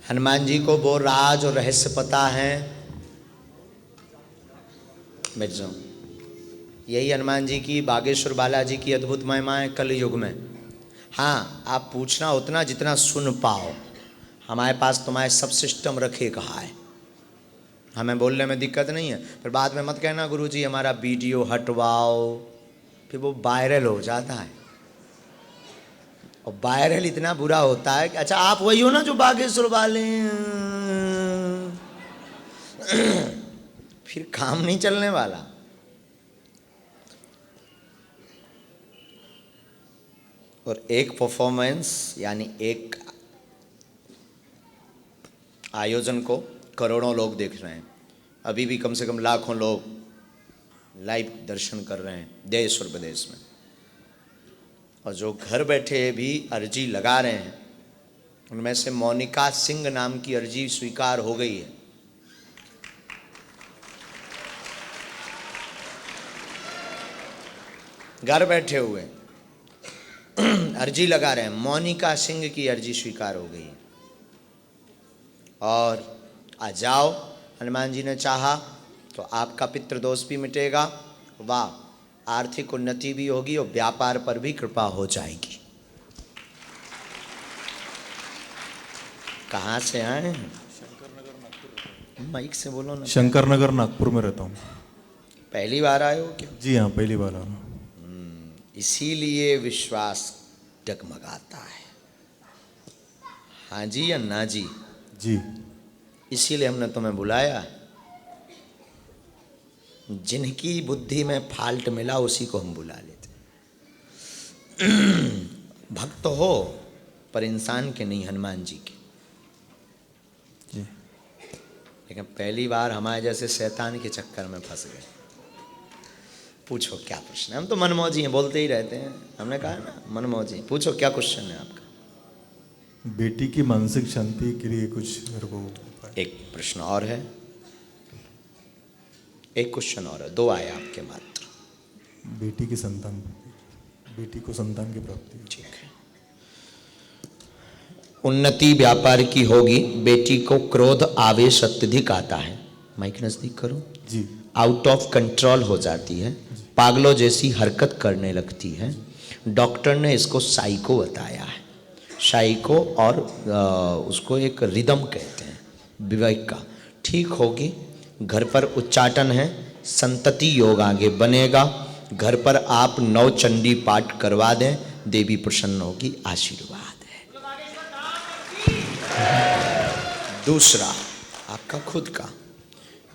हनुमान जी को वो राज और रहस्य पता है। बैठ जाओ। यही हनुमान जी की, बागेश्वर बालाजी की अद्भुत महिमा है कल युग में। हाँ, आप पूछना उतना जितना सुन पाओ। हमारे पास तुम्हारे सब सिस्टम रखे कहा है, हमें बोलने में दिक्कत नहीं है। फिर बाद में मत कहना गुरुजी हमारा वीडियो हटवाओ, फिर वो वायरल हो जाता है। और वायरल इतना बुरा होता है कि अच्छा आप वही हो ना जो बागेश्वर वाले, फिर काम नहीं चलने वाला। और एक परफॉर्मेंस यानी एक आयोजन को करोड़ों लोग देख रहे हैं, अभी भी कम से कम लाखों लोग लाइव दर्शन कर रहे हैं देश और विदेश में। और जो घर बैठे भी अर्जी लगा रहे हैं, उनमें से मोनिका सिंह नाम की अर्जी स्वीकार हो गई है। घर बैठे हुए अर्जी लगा रहे हैं, मोनिका सिंह की अर्जी स्वीकार हो गई है। और आ जाओ, हनुमान जी ने चाहा तो आपका पितृदोष भी मिटेगा, वाह आर्थिक उन्नति भी होगी और व्यापार पर भी कृपा हो जाएगी। कहाँ से आए हैं? शंकरनगर नागपुर। माइक से बोलो ना। शंकरनगर नागपुर में रहता हूँ। पहली बार आए हो क्या? जी हाँ, पहली बार आया। इसीलिए विश्वास डगमगाता है। हाँ जी या ना जी? जी। इसीलिए हमने तुम्हें बुलाया। जिनकी बुद्धि में फाल्ट मिला उसी को हम बुला लेते। भक्त हो पर इंसान के नहीं, हनुमान जी के। जी। लेकिन पहली बार हमारे जैसे शैतान के चक्कर में फंस गए। पूछो क्या प्रश्न है? हम तो मनमौजी हैं, बोलते ही रहते हैं। हमने कहा ना मनमौजी। पूछो क्या क्वेश्चन है आपका? बेटी की मानसिक शांति के लिए कुछ मेरे को एक प्रश्न और है, एक क्वेश्चन और है, दो आए आपके मात्र। बेटी की संतान, बेटी को संतान की प्राप्ति। ठीक है। उन्नति व्यापार की होगी, बेटी को क्रोध आवेश अत्यधिक आता है। माइक नजदीक करो जी। आउट ऑफ कंट्रोल हो जाती है, पागलों जैसी हरकत करने लगती है। डॉक्टर ने इसको साइको बताया है। साइको और उसको एक रिदम कहते हैं विवेक का। ठीक होगी, घर पर उच्चाटन है, संतति योग आगे बनेगा। घर पर आप नौ चंडी पाठ करवा दें, देवी प्रसन्न होगी, आशीर्वाद है। दूसरा आपका खुद का,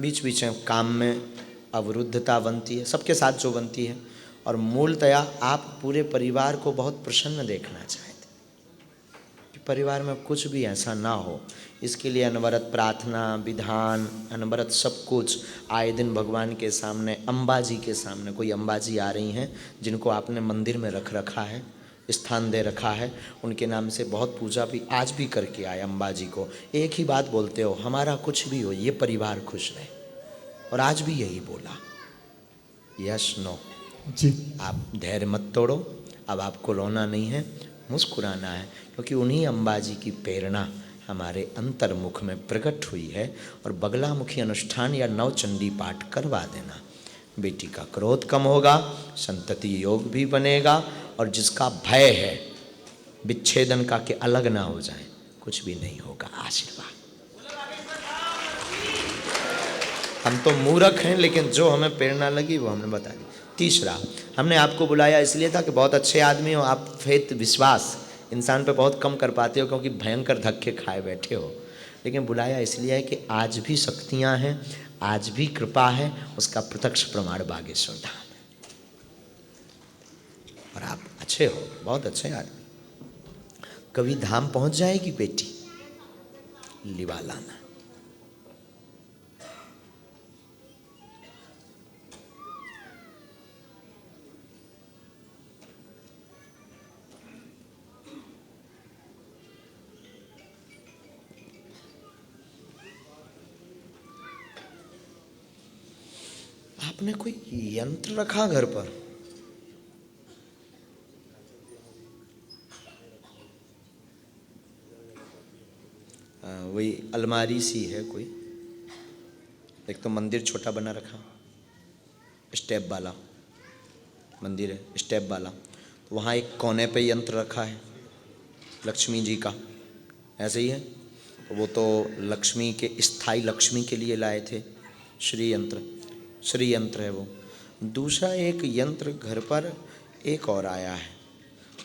बीच बीच में काम में अवरुद्धता बनती है, सबके साथ जो बनती है। और मूलतया आप पूरे परिवार को बहुत प्रसन्न देखना चाहते कि परिवार में कुछ भी ऐसा ना हो। इसके लिए अनवरत प्रार्थना, विधान, अनवरत सब कुछ आए दिन भगवान के सामने, अम्बा जी के सामने। कोई अम्बा जी आ रही हैं जिनको आपने मंदिर में रख रखा है, स्थान दे रखा है, उनके नाम से बहुत पूजा भी आज भी करके आए अम्बा जी को। एक ही बात बोलते हो, हमारा कुछ भी हो ये परिवार खुश रहे। और आज भी यही बोला, यस नो जी। आप धैर्य मत तोड़ो। अब आपको रोना नहीं है, मुस्कुराना है, क्योंकि उन्हीं अम्बा जी की प्रेरणा हमारे अंतर्मुख में प्रकट हुई है। और बगलामुखी अनुष्ठान या नवचंडी पाठ करवा देना, बेटी का क्रोध कम होगा, संतति योग भी बनेगा। और जिसका भय है विच्छेदन का कि अलग ना हो जाए, कुछ भी नहीं होगा, आशीर्वाद। हम तो मूर्ख हैं, लेकिन जो हमें प्रेरणा लगी वो हमने बता दी। तीसरा, हमने आपको बुलाया इसलिए था कि बहुत अच्छे आदमी हो आप, फेथ विश्वास इंसान पे बहुत कम कर पाते हो क्योंकि भयंकर धक्के खाए बैठे हो। लेकिन बुलाया इसलिए है कि आज भी शक्तियाँ हैं, आज भी कृपा है, उसका प्रत्यक्ष प्रमाण बागेश्वर धाम है। और आप अच्छे हो, बहुत अच्छे आदमी। कभी धाम पहुंच जाएगी बेटी, लिवा लाना। आपने कोई यंत्र रखा घर पर? वही अलमारी सी है कोई, एक तो मंदिर छोटा बना रखा, स्टेप वाला मंदिर है, स्टेप वाला। तो वहाँ एक कोने पे यंत्र रखा है लक्ष्मी जी का, ऐसे ही है। वो तो लक्ष्मी के, स्थाई लक्ष्मी के लिए लाए थे, श्री यंत्र है वो। दूसरा एक यंत्र घर पर एक और आया है,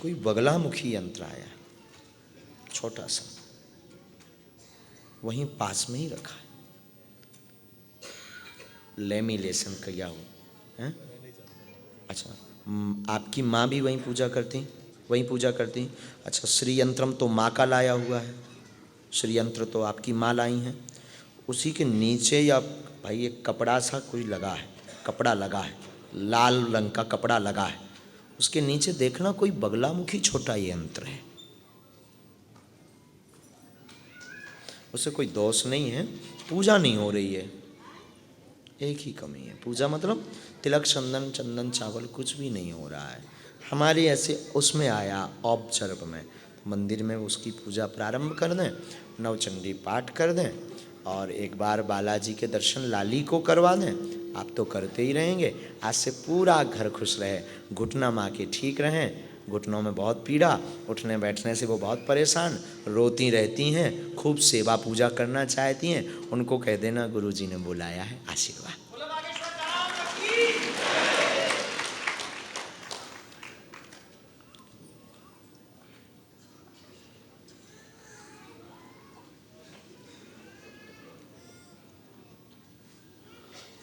कोई बगलामुखी यंत्र आया है छोटा सा, वहीं पास में ही रखा है, लेमिनेशन किया हुआ है। अच्छा, आपकी माँ भी वहीं पूजा करती? अच्छा, श्री यंत्रम तो माँ का लाया हुआ है, श्री यंत्र तो आपकी माँ लाई हैं। उसी के नीचे या भाई एक कपड़ा सा कोई लगा है, कपड़ा लगा है, लाल रंग का कपड़ा लगा है, उसके नीचे देखना कोई बगलामुखी छोटा यंत्र है। उससे कोई दोष नहीं है, पूजा नहीं हो रही है, एक ही कमी है, पूजा मतलब तिलक चंदन चावल कुछ भी नहीं हो रहा है। हमारे ऐसे उसमें आया औपचारिक में, मंदिर में उसकी पूजा प्रारंभ कर दें, नवचंडी पाठ कर दें और एक बार बालाजी के दर्शन लाली को करवा दें। आप तो करते ही रहेंगे, आज से पूरा घर खुश रहे। घुटना माँ के ठीक रहें, घुटनों में बहुत पीड़ा, उठने बैठने से वो बहुत परेशान, रोती रहती हैं, खूब सेवा पूजा करना चाहती हैं, उनको कह देना गुरुजी ने बुलाया है, आशीर्वाद।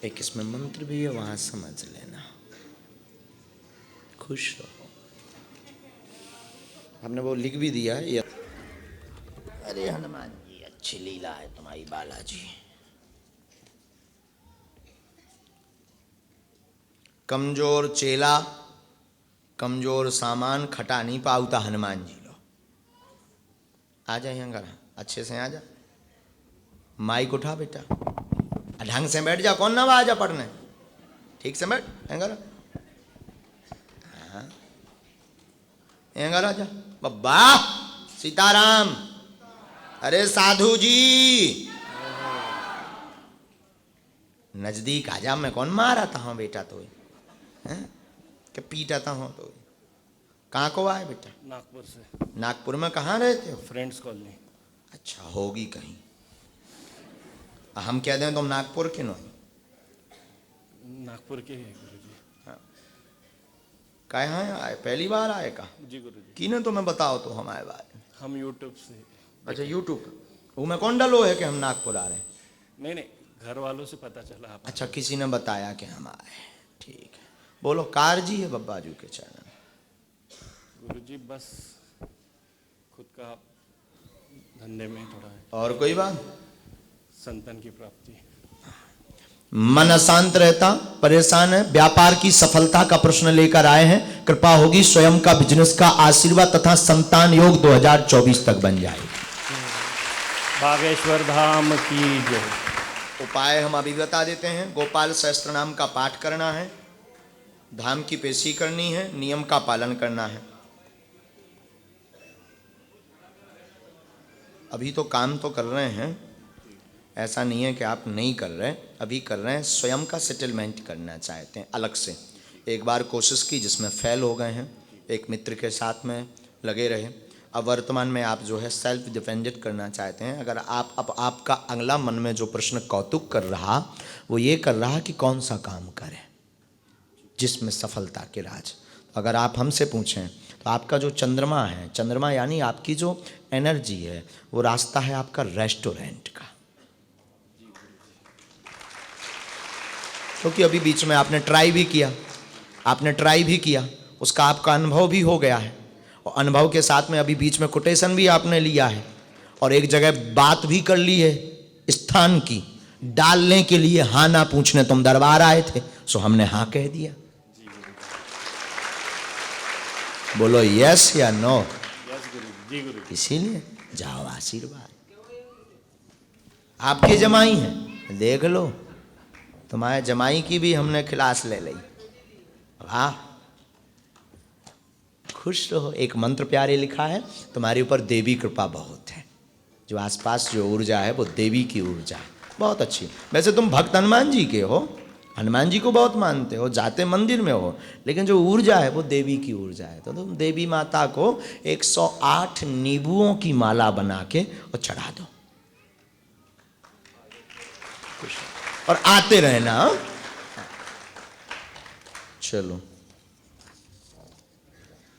एक इसमें मंत्र भी है, वहां समझ लेना, खुश रहो। हमने वो लिख भी दिया है। अरे हनुमान जी, अच्छी लीला है तुम्हारी बालाजी। कमजोर चेला, कमजोर सामान खटा नहीं पाऊता हनुमान जी लो। आ जा यहाँ घर, अच्छे से आ जा, माइक उठा बेटा, ढंग से बैठ जा, कौन ना आ जा पढ़ने, ठीक से बैठ, यहाँ आ जा बब्बा, सीताराम, अरे साधु जी नजदीक आ जा, मैं कौन मारा था हूँ बेटा, तो कि पीटा था हूँ तो। कहाँ को आए बेटा? नागपुर से। नागपुर में कहाँ रहते हो? Friends colony. अच्छा, होगी कहीं, हम कह दें तुम नागपुर के नो? नागपुर के हैं गुरुजी। हाँ, कहाँ आए, पहली बार आए का? जी गुरुजी। की ने तुम्हें बताओ तो हम आए बार। हम यूट्यूब से। अच्छा, यूट्यूब, वो में कौन डालो है कि हम नागपुर आ रहे हैं? नहीं, घर वालों से पता चला आप। अच्छा, किसी ने बताया कि हम आए, ठीक है। बोलो, कारजी है बब्बाजू के चैनल? गुरुजी बस खुद का धंधे में थोड़ा है। और कोई बात? संतान की प्राप्ति। मन अशांत रहता, परेशान है, व्यापार की सफलता का प्रश्न लेकर आए हैं, कृपा होगी स्वयं का बिजनेस का आशीर्वाद तथा संतान योग 2024 तक बन जाए। बागेश्वर धाम की जय। उपाय हम अभी बता देते हैं। गोपाल सहस्त्र नाम का पाठ करना है, धाम की पेशी करनी है, नियम का पालन करना है। अभी तो काम तो कर रहे हैं, ऐसा नहीं है कि आप नहीं कर रहे, अभी कर रहे हैं। स्वयं का सेटलमेंट करना चाहते हैं अलग से। एक बार कोशिश की जिसमें फेल हो गए हैं, एक मित्र के साथ में लगे रहे। अब वर्तमान में आप जो है सेल्फ डिपेंडेंट करना चाहते हैं। अगर आप, अब आपका अगला मन में जो प्रश्न कौतुक कर रहा, वो ये कर रहा कि कौन सा काम करें जिसमें सफलता के राज। अगर आप हमसे पूछें तो आपका जो चंद्रमा है, चंद्रमा यानी आपकी जो एनर्जी है, वो रास्ता है आपका रेस्टोरेंट का। क्योंकि अभी बीच में आपने ट्राई भी किया, उसका आपका अनुभव भी हो गया है, और अनुभव के साथ में अभी बीच में कोटेशन भी आपने लिया है, और एक जगह बात भी कर ली है स्थान की डालने के लिए। हाँ ना पूछने तुम दरबार आए थे, सो हमने हाँ कह दिया। बोलो यस या नो? यस गुरुजी। जी गुरुजी। इसीलिए जाओ, आशीर्वाद आपके जमाई हैं, देख लो, तुम्हारे जमाई की भी हमने क्लास ले ली। वाह, खुश रहो। एक मंत्र प्यारे लिखा है, तुम्हारे ऊपर देवी कृपा बहुत है। जो आसपास जो ऊर्जा है वो देवी की ऊर्जा है, बहुत अच्छी। वैसे तुम भक्त हनुमान जी के हो, हनुमान जी को बहुत मानते हो, जाते मंदिर में हो, लेकिन जो ऊर्जा है वो देवी की ऊर्जा है। तो तुम देवी माता को 108 नींबुओं की माला बना के और चढ़ा दो और आते रहना। चलो।